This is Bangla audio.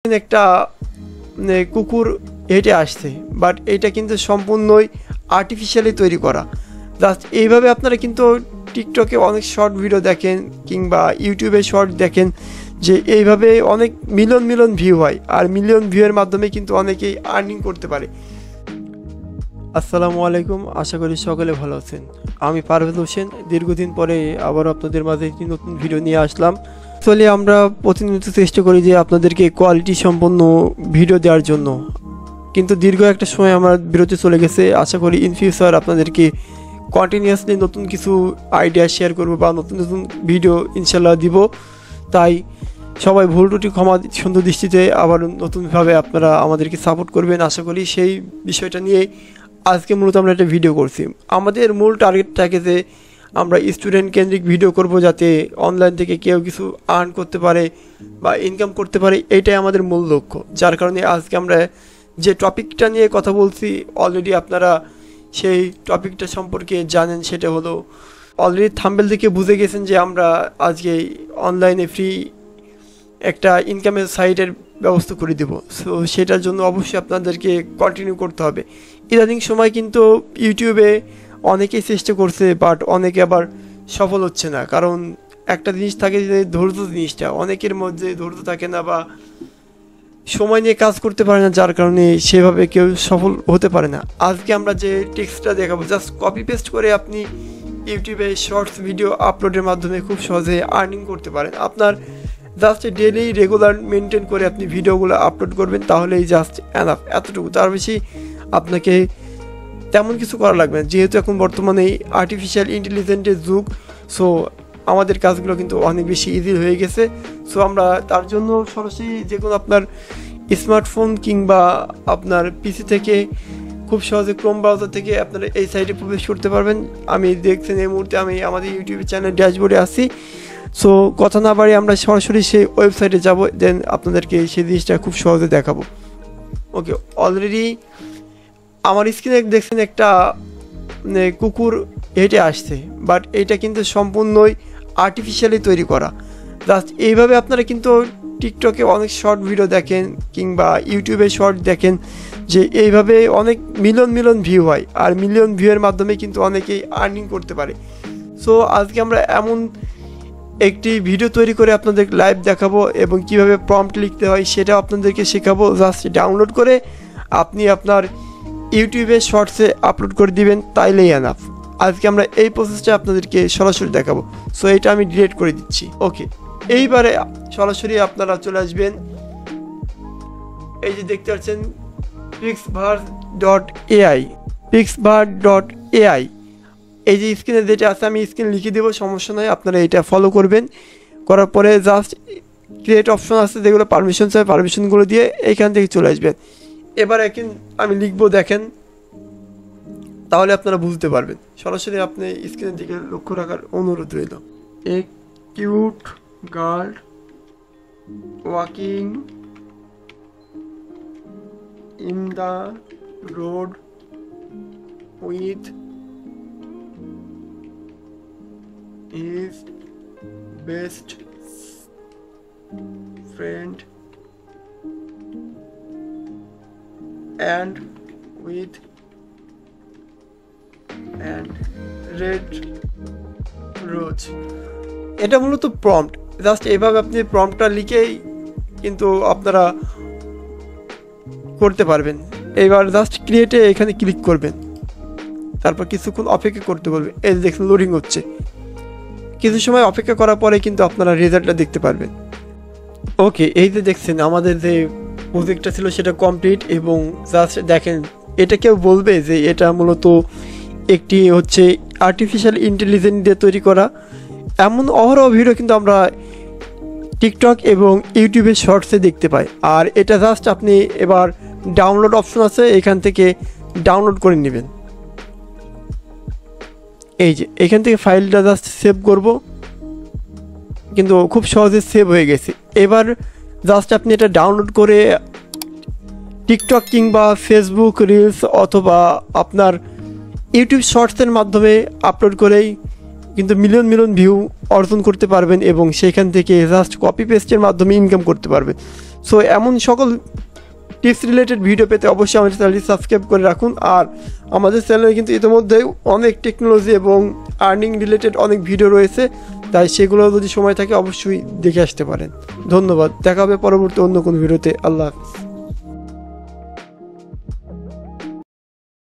একটা কুকুর হেঁটে আসছে, বাট এটা কিন্তু সম্পূর্ণই আর্টিফিশিয়ালি তৈরি করা। জাস্ট এইভাবে আপনারা কিন্তু টিকটকে অনেক শর্ট ভিডিও দেখেন কিংবা ইউটিউবে শর্ট দেখেন যে এইভাবে অনেক মিলিয়ন মিলিয়ন ভিউ হয়, আর মিলিয়ন ভিউয়ের মাধ্যমে কিন্তু অনেকেই আর্নিং করতে পারে। আসসালামু আলাইকুম, আশা করি সকলে ভালো আছেন। আমি পারভেজ হোসেন, দীর্ঘদিন পরে আবার আপনাদের মাঝে একটি নতুন ভিডিও নিয়ে আসলাম। আসলে আমরা প্রতিনিয়ত চেষ্টা করি যে আপনাদেরকে কোয়ালিটি সম্পন্ন ভিডিও দেওয়ার জন্য, কিন্তু দীর্ঘ একটা সময় আমার বিরতি চলে গেছে। আশা করি ইন ফিউচার আপনাদেরকে কন্টিনিউয়াসলি নতুন কিছু আইডিয়া শেয়ার করব বা নতুন নতুন ভিডিও ইনশাল্লাহ দিব। তাই সবাই ভুল ত্রুটি ক্ষমা সুন্দর দৃষ্টিতে আবার নতুনভাবে আপনারা আমাদেরকে সাপোর্ট করবেন। আশা করি সেই বিষয়টা নিয়ে আজকে মূলত আমরা একটা ভিডিও করছি। আমাদের মূল টার্গেট থাকে যে আমরা স্টুডেন্ট কেন্দ্রিক ভিডিও করব, যাতে অনলাইন থেকে কেউ কিছু আর্ন করতে পারে বা ইনকাম করতে পারে, এইটাই আমাদের মূল লক্ষ্য। যার কারণে আজকে আমরা যে টপিকটা নিয়ে কথা বলছি, অলরেডি আপনারা সেই টপিকটা সম্পর্কে জানেন। সেটা হলো, অলরেডি থাম্বনেল থেকে বুঝে গেছেন যে আমরা আজকে অনলাইনে ফ্রি একটা ইনকামের সাইটের ব্যবস্থা করে দেব। সো সেটার জন্য অবশ্যই আপনাদেরকে কন্টিনিউ করতে হবে। ইদানিং সময় কিন্তু ইউটিউবে অনেকেই চেষ্টা করছে, বাট অনেকে আবার সফল হচ্ছে না। কারণ একটা জিনিস থাকে যে ধৈর্য জিনিসটা, অনেকের মধ্যে ধৈর্য থাকে না বা সময় নিয়ে কাজ করতে পারে না, যার কারণে সেভাবে কেউ সফল হতে পারে না। আজকে আমরা যে টেক্সটটা দেখাবো, জাস্ট কপি পেস্ট করে আপনি ইউটিউবে শর্টস ভিডিও আপলোডের মাধ্যমে খুব সহজে আর্নিং করতে পারেন। আপনার জাস্ট ডেলি রেগুলার মেনটেন করে আপনি ভিডিওগুলো আপলোড করবেন, তাহলেই জাস্ট এনাফ, এতটুকু। তার বেশি আপনাকে তেমন কিছু করা লাগবে না, যেহেতু এখন বর্তমানে আর্টিফিশিয়াল ইন্টেলিজেন্সের যুগ। সো আমাদের কাজগুলো কিন্তু অনেক বেশি ইজি হয়ে গেছে। সো আমরা তার জন্য সরাসরি যে কোনো আপনার স্মার্টফোন কিংবা আপনার পিসি থেকে খুব সহজে ক্রোম ব্রাউজার থেকে আপনারা এই সাইটে প্রবেশ করতে পারবেন। আমি দেখছেন এই মুহূর্তে আমি আমাদের ইউটিউব চ্যানেল ড্যাশবোর্ডে আছি। সো কথা না বাড়িয়ে আমরা সরাসরি সেই ওয়েবসাইটে যাব, দেন আপনাদেরকে সেই জিনিসটা খুব সহজে দেখাবো। ওকে, অলরেডি আমার স্ক্রিনে দেখছেন একটা কুকুর হেঁটে আসছে, বাট এটা কিন্তু সম্পূর্ণই আর্টিফিশিয়ালি তৈরি করা। জাস্ট এইভাবে আপনারা কিন্তু টিকটকে অনেক শর্ট ভিডিও দেখেন কিংবা ইউটিউবে শর্ট দেখেন যে এইভাবে অনেক মিলিয়ন মিলিয়ন ভিউ হয়, আর মিলিয়ন ভিউয়ের মাধ্যমে কিন্তু অনেকেই আর্নিং করতে পারে। সো আজকে আমরা এমন একটি ভিডিও তৈরি করে আপনাদের লাইভ দেখাবো এবং কিভাবে প্রম্পট লিখতে হয় সেটাও আপনাদেরকে শেখাবো। জাস্ট ডাউনলোড করে আপনি আপনার ইউটিউবে শর্টসে আপলোড করে দিবেন, তাইলেই এনাফ। আজকে আমরা এই প্রসেসটা আপনাদেরকে সরাসরি দেখাবো। সো এটা আমি ডিলিট করে দিচ্ছি। ওকে, এইবারে সরাসরি আপনারা চলে আসবেন, এই যে দেখতে পাচ্ছেন pixverse.ai, pixverse.ai। এই যে স্ক্রিনে যেটা আছে আমি স্ক্রিন লিখে দেবো, সমস্যা নয়, আপনারা এটা ফলো করবেন। করার পরে জাস্ট ক্রিয়েট অপশন আছে, যেগুলো পারমিশন চাই, পারমিশনগুলো দিয়ে এইখান থেকে চলে আসবেন। এবার এখন আমি লিখবো, দেখেন, তাহলে আপনারা বুঝতে পারবেন। সরাসরি আপনি স্ক্রিনের দিকে লক্ষ্য রাখার অনুরোধ রইল। A cute girl walking in the road with his best friend and with and red rose। এটা মূলত প্রম্পট। জাস্ট এইভাবে আপনি প্রম্পটটা লিখেই কিন্তু আপনারা করতে পারবেন। এবার জাস্ট ক্রিয়েটে এখানে ক্লিক করবেন, তারপর কিছুক্ষণ অপেক্ষা করতে বলবে। এই দেখুন লোডিং হচ্ছে, কিছু সময় অপেক্ষা করার পরে কিন্তু আপনারা রেজাল্টটা দেখতে পারবেন। ওকে, এই যে দেখছেন আমাদের যে প্রজেক্টটা ছিল সেটা কমপ্লিট, এবং জাস্ট দেখেন এটা কেউ বলবে যে এটা মূলত একটি হচ্ছে আর্টিফিশিয়াল ইন্টেলিজেন্স দিয়ে তৈরি করা। এমন অহরহ ভিডিও কিন্তু আমরা টিকটক এবং ইউটিউবে শর্টসে দেখতে পাই। আর এটা জাস্ট আপনি এবার ডাউনলোড অপশন আছে, এখান থেকে ডাউনলোড করে নেবেন। এই যে এখান থেকে ফাইলটা জাস্ট সেভ করব, কিন্তু খুব সহজে সেভ হয়ে গেছে। এবার জাস্ট আপনি এটা ডাউনলোড করে টিকটক কিংবা ফেসবুক রিলস অথবা আপনার ইউটিউব শর্টসের মাধ্যমে আপলোড করেই কিন্তু মিলিয়ন মিলিয়ন ভিউ অর্জন করতে পারবেন এবং সেখান থেকে জাস্ট কপি পেস্টের মাধ্যমে ইনকাম করতে পারবেন। সো এমন সকল টিপস রিলেটেড ভিডিও পেতে অবশ্যই আমাদের চ্যানেলটি সাবস্ক্রাইব করে রাখুন। আর আমাদের চ্যানেলে কিন্তু ইতিমধ্যে অনেক টেকনোলজি এবং আর্নিং রিলেটেড অনেক ভিডিও রয়েছে, তাই সেগুলো যদি সময় থাকে অবশ্যই দেখে আসতে পারেন। ধন্যবাদ, দেখা হবে পরবর্তী অন্য কোনো ভিডিওতে। আল্লাহ হাফিজ।